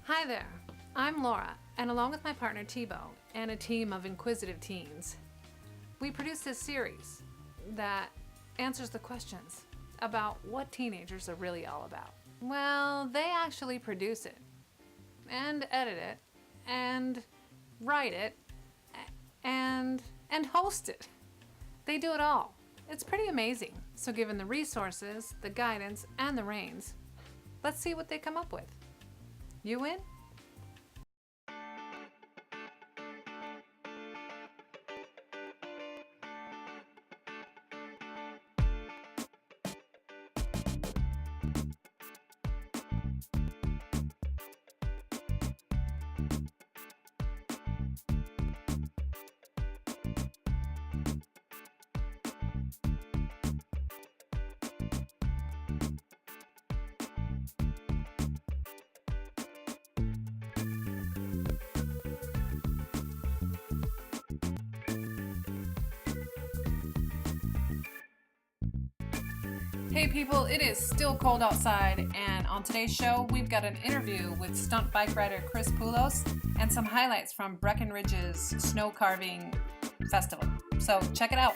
Hi there, I'm Laura, and along with my partner Tebow and a team of inquisitive teens, we produce this series that answers the questions about what teenagers are really all about. Well, they actually produce it, and edit it, and write it, and host it. They do it all. It's pretty amazing. So given the resources, the guidance, and the reins, let's see what they come up with. You in? Hey people, it is still cold outside, and on today's show, we've got an interview with stunt bike rider Chris Poulos and some highlights from Breckenridge's snow carving festival. So check it out.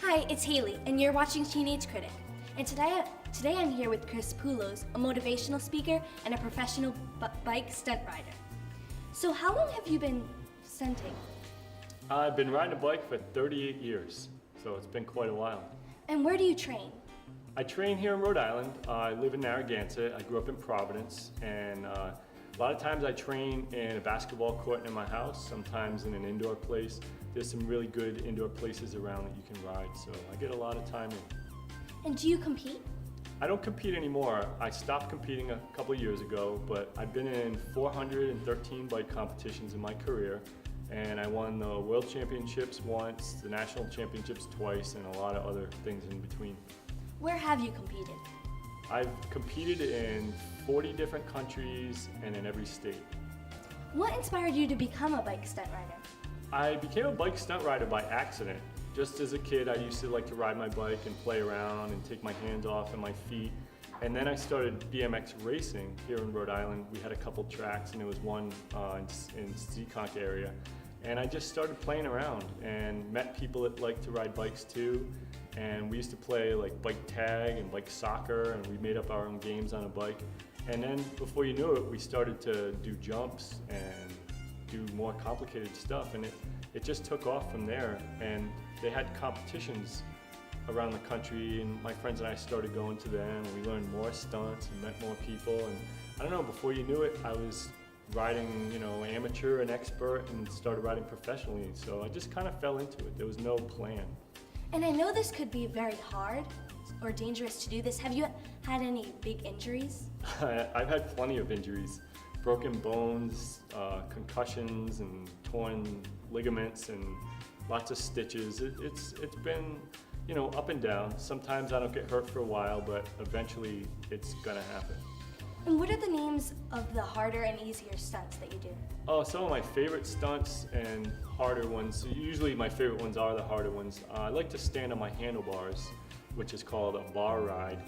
Hi, it's Haley, and you're watching Teenage Critic. And today I'm here with Chris Poulos, a motivational speaker and a professional bike stunt rider. So how long have you been stunting? I've been riding a bike for 38 years, so it's been quite a while. And where do you train? I train here in Rhode Island. I live in Narragansett. I grew up in Providence, and a lot of times I train in a basketball court in my house, sometimes in an indoor place. There's some really good indoor places around that you can ride, so I get a lot of time in. And do you compete? I don't compete anymore. I stopped competing a couple years ago, but I've been in 413 bike competitions in my career. And I won the World Championships once, the National Championships twice, and a lot of other things in between. Where have you competed? I've competed in 40 different countries and in every state. What inspired you to become a bike stunt rider? I became a bike stunt rider by accident. Just as a kid, I used to like to ride my bike and play around and take my hands off and my feet. And then I started BMX racing here in Rhode Island. We had a couple tracks, and there was one in Seekonk area. And I just started playing around and met people that like to ride bikes too. And we used to play like bike tag and bike soccer, and we made up our own games on a bike. And then before you knew it, we started to do jumps and do more complicated stuff. And it just took off from there. And they had competitions around the country, and my friends and I started going to them, and we learned more stunts and met more people. And I don't know, before you knew it, I was riding, amateur and expert, and started riding professionally. So I just kind of fell into it. There was no plan. And I know this could be very hard or dangerous to do this. Have you had any big injuries? I've had plenty of injuries. Broken bones, concussions, and torn ligaments, and lots of stitches. It's been, up and down. Sometimes I don't get hurt for a while, but eventually it's gonna happen. And what are the names of the harder and easier stunts that you do? Oh, some of my favorite stunts and harder ones. Usually my favorite ones are the harder ones. I like to stand on my handlebars, which is called a bar ride.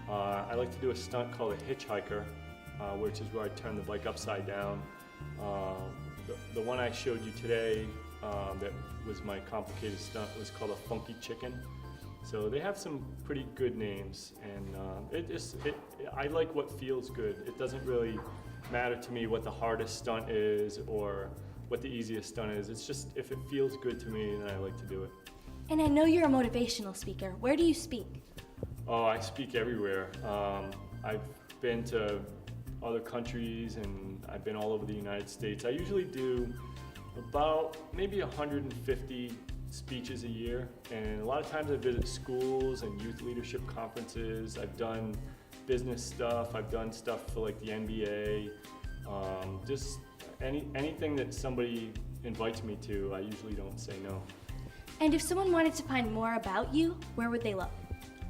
I like to do a stunt called a hitchhiker, which is where I turn the bike upside down. The one I showed you today that was my complicated stunt was called a funky chicken. So they have some pretty good names, and I like what feels good. It doesn't really matter to me what the hardest stunt is or what the easiest stunt is. It's just if it feels good to me, then I like to do it. And I know you're a motivational speaker. Where do you speak? Oh, I speak everywhere. I've been to other countries, and I've been all over the United States. I usually do about maybe 150 speeches a year, and a lot of times I visit schools and youth leadership conferences. I've done business stuff. I've done stuff for like the NBA. Just anything that somebody invites me to, I usually don't say no. And if someone wanted to find more about you, where would they look?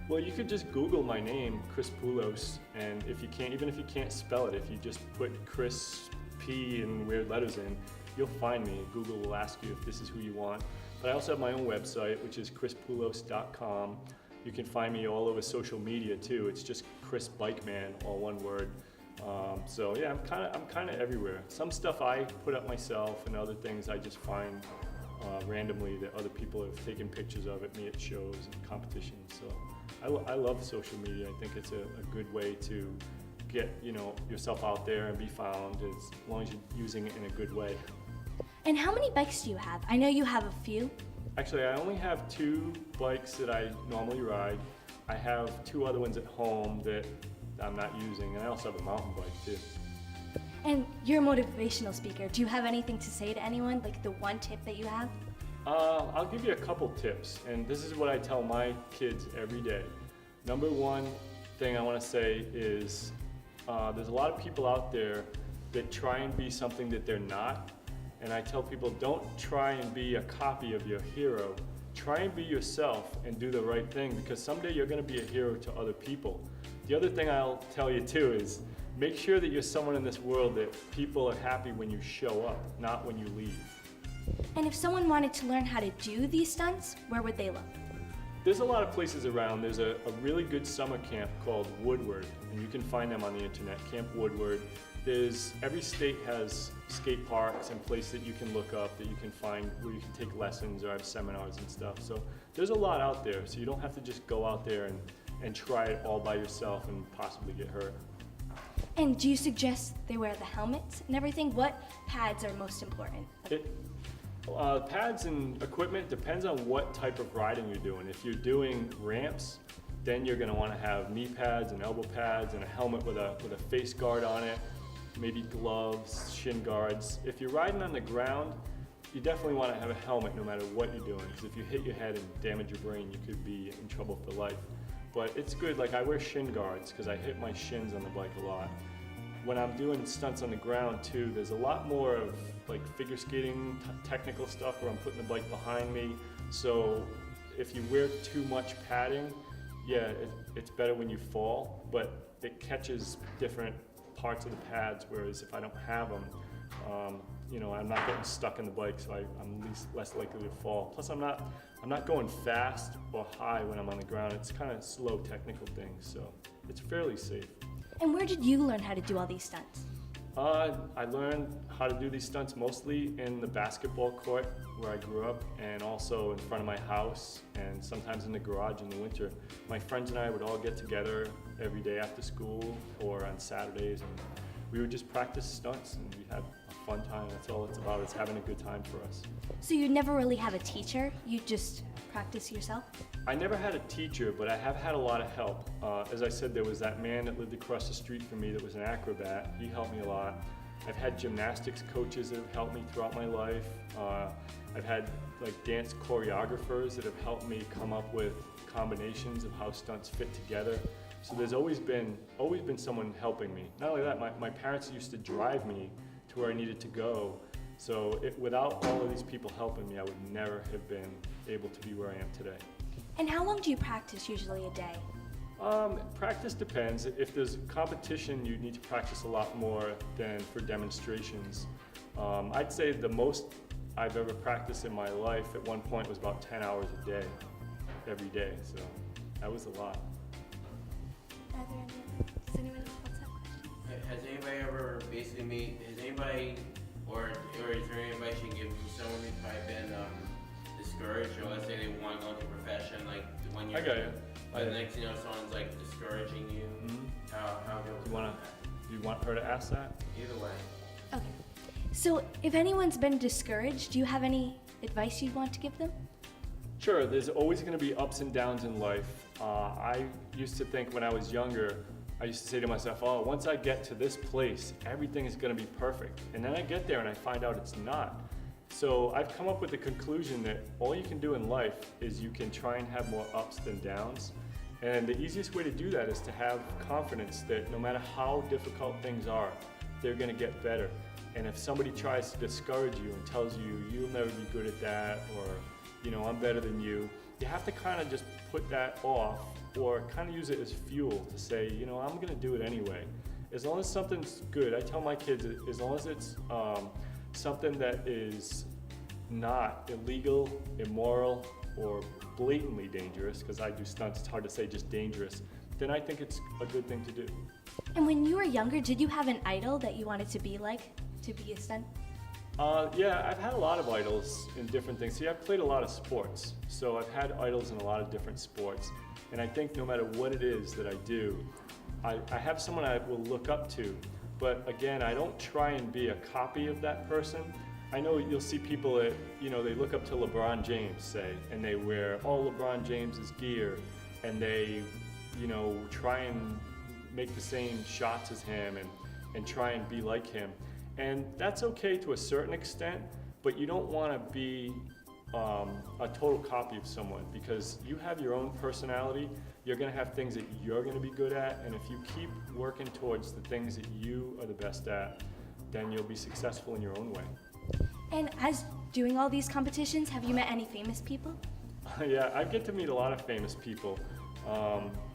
Well, you could just Google my name, Chris Poulos, and even if you can't spell it, if you just put Chris P and weird letters in, you'll find me. Google will ask you if this is who you want. But I also have my own website, which is chrispoulos.com. You can find me all over social media too. It's just Chris Bike Man, all one word. So yeah, I'm kind of everywhere. Some stuff I put up myself, and other things I just find randomly that other people have taken pictures of at me at shows and competitions. So I love social media. I think it's a good way to get yourself out there and be found, as long as you're using it in a good way. And how many bikes do you have? I know you have a few. Actually, I only have 2 bikes that I normally ride. I have 2 other ones at home that I'm not using, and I also have a mountain bike too. And you're a motivational speaker. Do you have anything to say to anyone, like the one tip that you have? I'll give you a couple tips, and this is what I tell my kids every day. Number one thing I want to say is there's a lot of people out there that try and be something that they're not, and I tell people, don't try and be a copy of your hero. Try and be yourself and do the right thing, because someday you're going to be a hero to other people. The other thing I'll tell you too is make sure that you're someone in this world that people are happy when you show up, not when you leave. And if someone wanted to learn how to do these stunts, where would they look? There's a lot of places around. There's a really good summer camp called Woodward, and you can find them on the internet, Camp Woodward. Every state has skate parks and places that you can look up that you can find where you can take lessons or have seminars and stuff. So there's a lot out there, so you don't have to just go out there and try it all by yourself and possibly get hurt. And do you suggest they wear the helmets and everything? What pads are most important? Pads and equipment depends on what type of riding you're doing. If you're doing ramps, then you're going to want to have knee pads and elbow pads and a helmet with a face guard on it, maybe gloves, shin guards. If you're riding on the ground, you definitely want to have a helmet no matter what you're doing, because if you hit your head and damage your brain, you could be in trouble for life. But it's good, like I wear shin guards because I hit my shins on the bike a lot. When I'm doing stunts on the ground too, there's a lot more of like figure skating technical stuff where I'm putting the bike behind me. So if you wear too much padding, yeah, it's better when you fall, but it catches different parts of the pads, whereas if I don't have them, I'm not getting stuck in the bike, so I'm less likely to fall. Plus I'm not going fast or high when I'm on the ground. It's kind of slow technical things, so it's fairly safe. And where did you learn how to do all these stunts? I learned how to do these stunts mostly in the basketball court where I grew up, and also in front of my house, and sometimes in the garage in the winter. My friends and I would all get together every day after school or on Saturdays, and we would just practice stunts, and we had a fun time. That's all it's about, is having a good time for us. So you never really have a teacher? You just practice yourself? I never had a teacher, but I have had a lot of help. As I said, there was that man that lived across the street from me that was an acrobat. He helped me a lot. I've had gymnastics coaches that have helped me throughout my life. I've had like dance choreographers that have helped me come up with combinations of how stunts fit together. So there's always been someone helping me. Not only that, my parents used to drive me to where I needed to go. So without all of these people helping me, I would never have been able to be where I am today. And how long do you practice usually a day? Practice depends. If there's competition, you need to practice a lot more than for demonstrations. I'd say the most I've ever practiced in my life at one point was about 10 hours a day, every day. So that was a lot. Does anyone else have questions? Has anybody ever basically or is there any advice you can give to someone who's probably been discouraged, or let's say they want to go into a profession, like when you're, I got you. but next someone's like discouraging you, how Do you want her to ask that? either way. Okay. So if anyone's been discouraged, do you have any advice you'd want to give them? Sure, there's always going to be ups and downs in life. I used to think when I was younger, I used to say to myself, oh, once I get to this place, everything is going to be perfect. And then I get there and I find out it's not. So I've come up with the conclusion that all you can do in life is you can try and have more ups than downs. And the easiest way to do that is to have confidence that no matter how difficult things are, they're going to get better. And if somebody tries to discourage you and tells you, you'll never be good at that, or, I'm better than you, you have to kind of just put that off, or kind of use it as fuel to say, I'm going to do it anyway. As long as something's good, I tell my kids, as long as it's something that is not illegal, immoral, or blatantly dangerous, because I do stunts, it's hard to say just dangerous, then I think it's a good thing to do. And when you were younger, did you have an idol that you wanted to be like, to be a stunt? Yeah, I've had a lot of idols in different things. See, I've played a lot of sports, so I've had idols in a lot of different sports. And I think no matter what it is that I do, I have someone I will look up to. But again, I don't try and be a copy of that person. I know you'll see people that, they look up to LeBron James, say, and they wear all LeBron James's gear, and they, try and make the same shots as him and try and be like him. And that's okay to a certain extent, but you don't want to be a total copy of someone, because you have your own personality. You're going to have things that you're going to be good at, and if you keep working towards the things that you are the best at, then you'll be successful in your own way. And as doing all these competitions, have you met any famous people? Yeah, I get to meet a lot of famous people.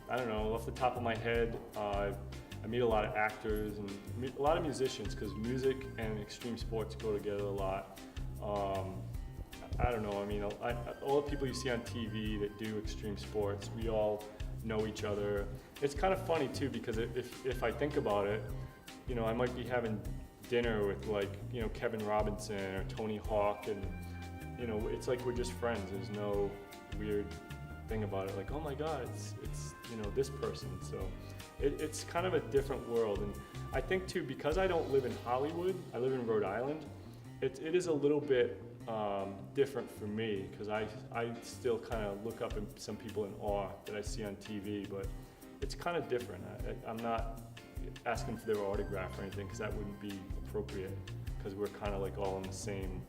I don't know, off the top of my head, I meet a lot of actors and a lot of musicians, because music and extreme sports go together a lot. I don't know, all the people you see on TV that do extreme sports, we all know each other. It's kind of funny too, because if I think about it, I might be having dinner with Kevin Robinson or Tony Hawk, and it's like we're just friends. There's no weird thing about it, like, oh my God, it's this person. So it's kind of a different world. And I think too, because I don't live in Hollywood, I live in Rhode Island, it is a little bit different for me, because I still kind of look up at some people in awe that I see on TV, but it's kind of different. I'm not asking for their autograph or anything, because that wouldn't be appropriate, because we're kind of like all in the same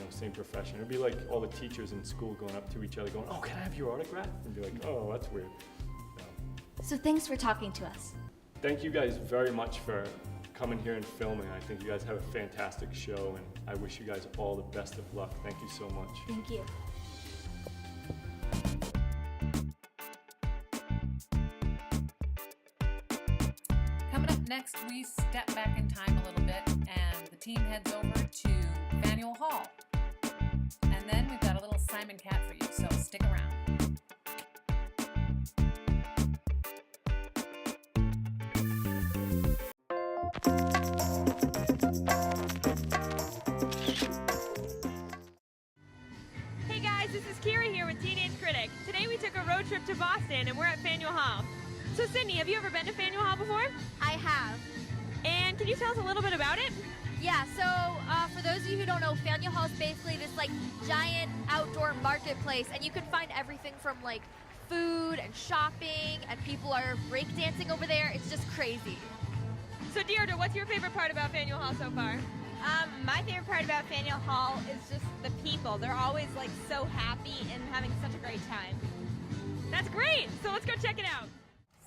same profession. It'd be like all the teachers in school going up to each other going, oh, can I have your autograph? And be like, oh, that's weird. So thanks for talking to us. Thank you guys very much for coming here and filming. I think you guys have a fantastic show, and I wish you guys all the best of luck. Thank you so much. Thank you. Coming up next, we step back in time a little bit, and the team heads over to Faneuil Hall. And then we've got a little Simon Cat for you, so stick around. Hey guys, this is Kira here with Teenage Critic. Today we took a road trip to Boston and we're at Faneuil Hall. So Sydney, have you ever been to Faneuil Hall before? I have. And can you tell us a little bit about it? Yeah, so for those of you who don't know, Faneuil Hall is basically this giant outdoor marketplace, and you can find everything from food and shopping, and people are breakdancing over there. It's just crazy. So Deirdre, what's your favorite part about Faneuil Hall so far? My favorite part about Faneuil Hall is just the people. They're always so happy and having such a great time. That's great! So let's go check it out.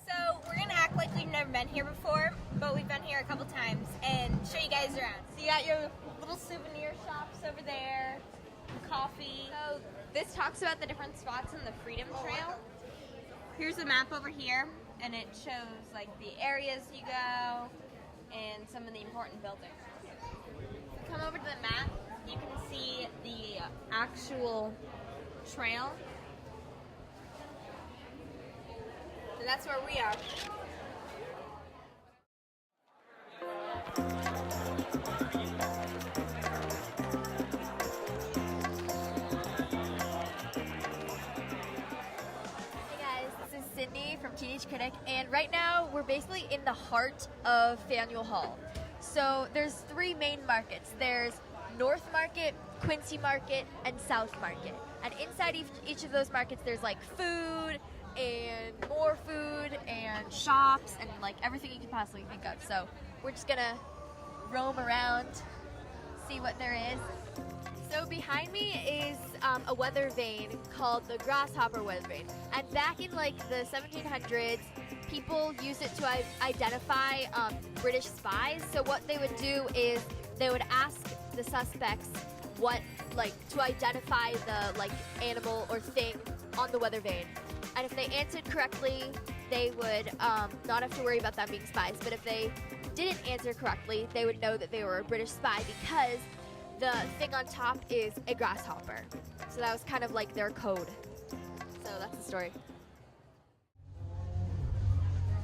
So we're gonna act like we've never been here before, but we've been here a couple times and show you guys around. So you got your little souvenir shops over there, coffee. So this talks about the different spots in the Freedom Trail. Here's a map over here, and it shows the areas you go and some of the important buildings. Come over to the map, you can see the actual trail. And that's where we are. Hey guys, this is Sydney from Teenage Critic, and right now we're basically in the heart of Faneuil Hall. So there's three main markets. There's North Market, Quincy Market, and South Market. And inside each of those markets there's food, and more food, and shops, and everything you can possibly think of. So we're just gonna roam around, see what there is. So behind me is a weather vane called the grasshopper weather vane. And back in the 1700s, people used it to identify British spies. So what they would do is they would ask the suspects to identify the animal or thing on the weather vane. And if they answered correctly, they would not have to worry about them being spies. But if they didn't answer correctly, they would know that they were a British spy, because the thing on top is a grasshopper. So that was kind of like their code. So that's the story.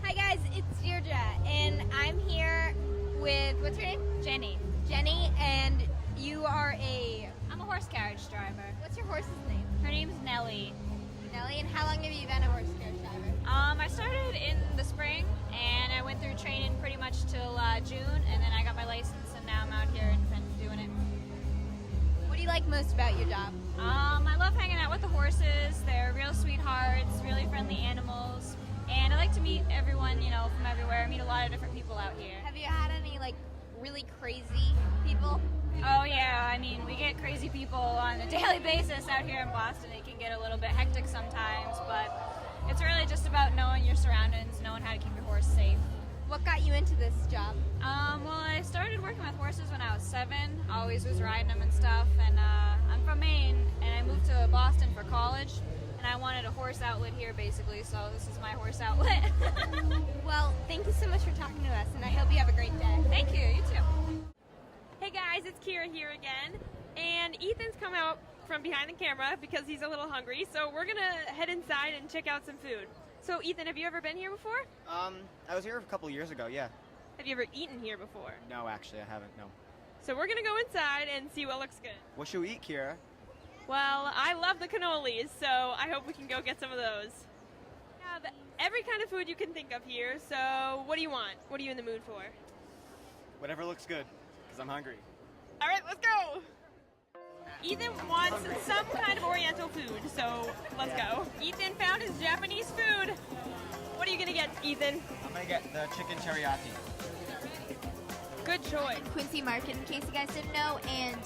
Hi guys, it's Deirdre, and I'm here with, what's your name? Jenny. Jenny, and you are I'm a horse carriage driver. what's your horse's name? Her name's Nellie. Nellie, and how long have you been a horse carriage driver? I started in the spring, and I went through training pretty much till June, and then I got my license, and now I'm out here and been doing it. What do you like most about your job? I love hanging out with the horses. They're real sweethearts, really friendly animals, and I like to meet everyone, you know, from everywhere. I meet a lot of different people out here. Have you had any like really crazy people? Oh yeah, I mean, we get crazy people on a daily basis out here in Boston. It can get a little bit hectic sometimes, but it's really just about knowing your surroundings, knowing how to keep your horse safe. What got you into this job? Well, I started working with horses when I was 7. Always was riding them and stuff, and I'm from Maine, and I moved to Boston for college, and I wanted a horse outlet here, basically, so this is my horse outlet. Well, thank you so much for talking to us, and I hope you have a great day. Thank you, you too. Hey guys, it's Kira here again, and Ethan's come out from behind the camera because he's a little hungry, so we're gonna head inside and check out some food. So Ethan, have you ever been here before? I was here a couple years ago, yeah. Have you ever eaten here before? No, actually, I haven't, no. So we're gonna go inside and see what looks good. What should we eat, Kira? Well, I love the cannolis, so I hope we can go get some of those. We have every kind of food you can think of here, so what do you want? What are you in the mood for? Whatever looks good, because I'm hungry. All right, let's go! Ethan wants some kind of Oriental food, so let's go. Ethan found his Japanese food. What are you gonna get, Ethan? I'm gonna get the chicken teriyaki. Good choice. Quincy Market, in case you guys didn't know, and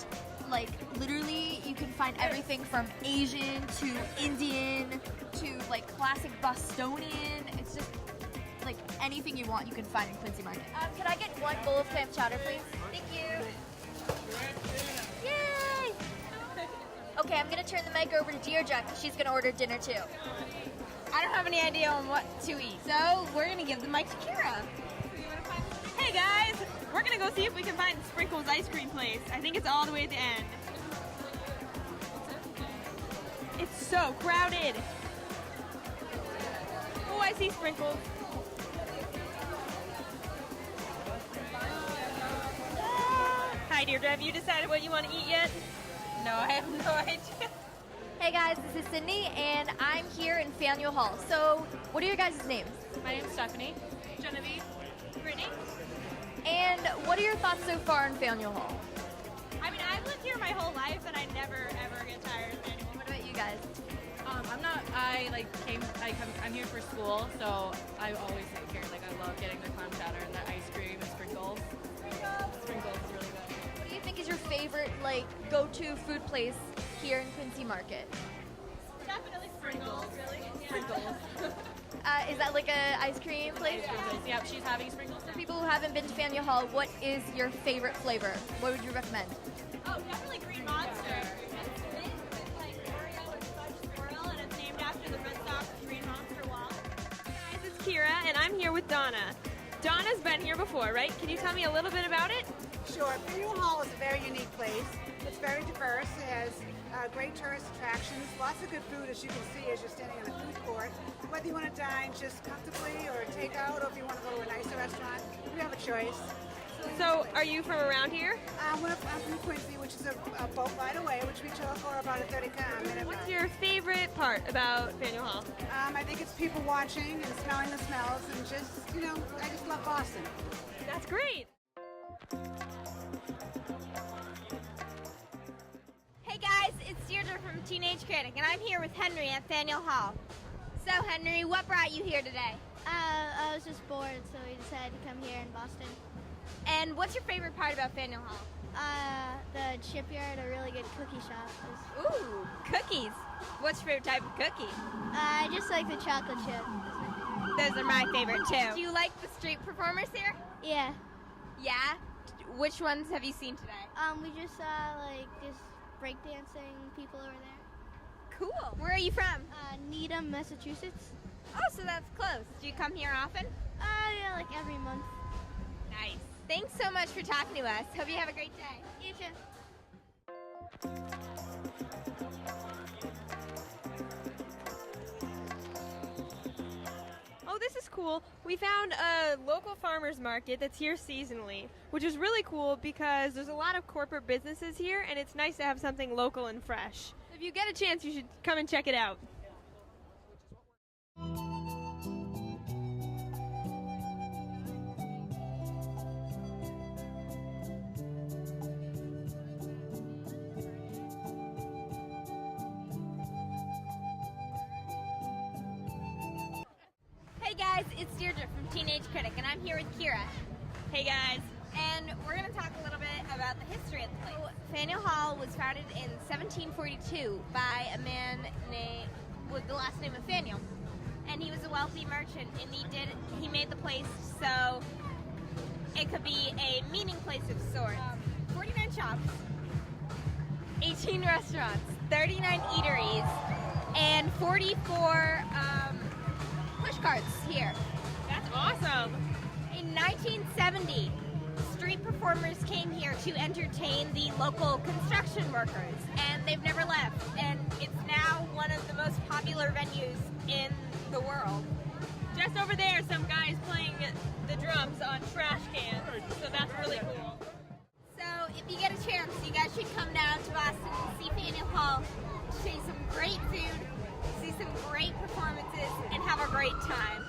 like literally you can find everything from Asian to Indian to like classic Bostonian. It's just like anything you want you can find in Quincy Market. Can I get one bowl of clam chowder, please? Thank you. Yay! Okay, I'm gonna turn the mic over to Deirdre because she's gonna order dinner too. I don't have any idea on what to eat, so we're gonna give the mic to Kira. Hey guys, we're gonna go see if we can find Sprinkles ice cream place. I think it's all the way at the end. It's so crowded. Oh, I see Sprinkles. Hi Deirdre, have you decided what you want to eat yet? No, I have no idea. Hey guys, this is Sydney and I'm here in Faneuil Hall. So, what are your guys' names? My name's Stephanie. Genevieve? Brittany? And what are your thoughts so far in Faneuil Hall? I mean, I've lived here my whole life and I never ever get tired of anyone. What about you guys? I'm here for school, so I always sit here. Like, I love getting the clam chowder and the ice cream and sprinkles. Sprinkles is really good. What do you think is your favorite, like, go-to food place here in Quincy Market? Definitely Sprinkles, really. Sprinkles. Is that like a ice cream place? Yep, she's having sprinkles. For people who haven't been to Faneuil Hall, what is your favorite flavor? What would you recommend? Oh, definitely Green Monster. It's mint with like Oreo and fudge swirl, and it's named after the Red Sox Green Monster wall. Hey guys, it's Kira, and I'm here with Donna. Donna's been here before, right? Can you tell me a little bit about it? Sure. Faneuil Hall is a very unique place. It's very diverse. It has great tourist attractions, lots of good food, as you can see as you're standing in the food court. Whether you want to dine just comfortably or take out, or if you want to go to a nicer restaurant, you have a choice. So, are you from around here? I'm from Quincy, which is a boat ride away, which we took for about a 30-minute. What's your favorite part about Faneuil Hall? I think it's people watching and smelling the smells, and just, I just love Boston. That's great. Hey guys, it's Deirdre from Teenage Critic, and I'm here with Henry at Faneuil Hall. So Henry, what brought you here today? I was just bored, so we decided to come here in Boston. And what's your favorite part about Faneuil Hall? The Shipyard, a really good cookie shop. Ooh, cookies. What's your favorite type of cookie? I just like the chocolate chip. Those are my favorite too. Do you like the street performers here? Yeah. Yeah? Which ones have you seen today? We just saw just breakdancing people over there. Cool. Where are you from? Needham, Massachusetts. Oh, so that's close. Do you come here often? Yeah, like every month. Nice. Thanks so much for talking to us. Hope you have a great day. You too. cool. We found a local farmers market that's here seasonally, which is really cool because there's a lot of corporate businesses here, and it's nice to have something local and fresh. If you get a chance, you should come and check it out. Hey guys, it's Deirdre from Teenage Critic, and I'm here with Kira. Hey guys. And we're going to talk a little bit about the history of the place. Faneuil Hall was founded in 1742 by a man with the last name of Faneuil. And he was a wealthy merchant, and he made the place so it could be a meeting place of sorts. 49 shops, 18 restaurants, 39 eateries, and 44 push carts here. That's awesome. In 1970, street performers came here to entertain the local construction workers, and they've never left. And it's now one of the most popular venues in the world. Just over there, some guys playing the drums on trash cans, so that's really cool. So if you get a chance, you guys should come down to Boston and see Faneuil Hall, see some great food, see some great performances, and have a great time.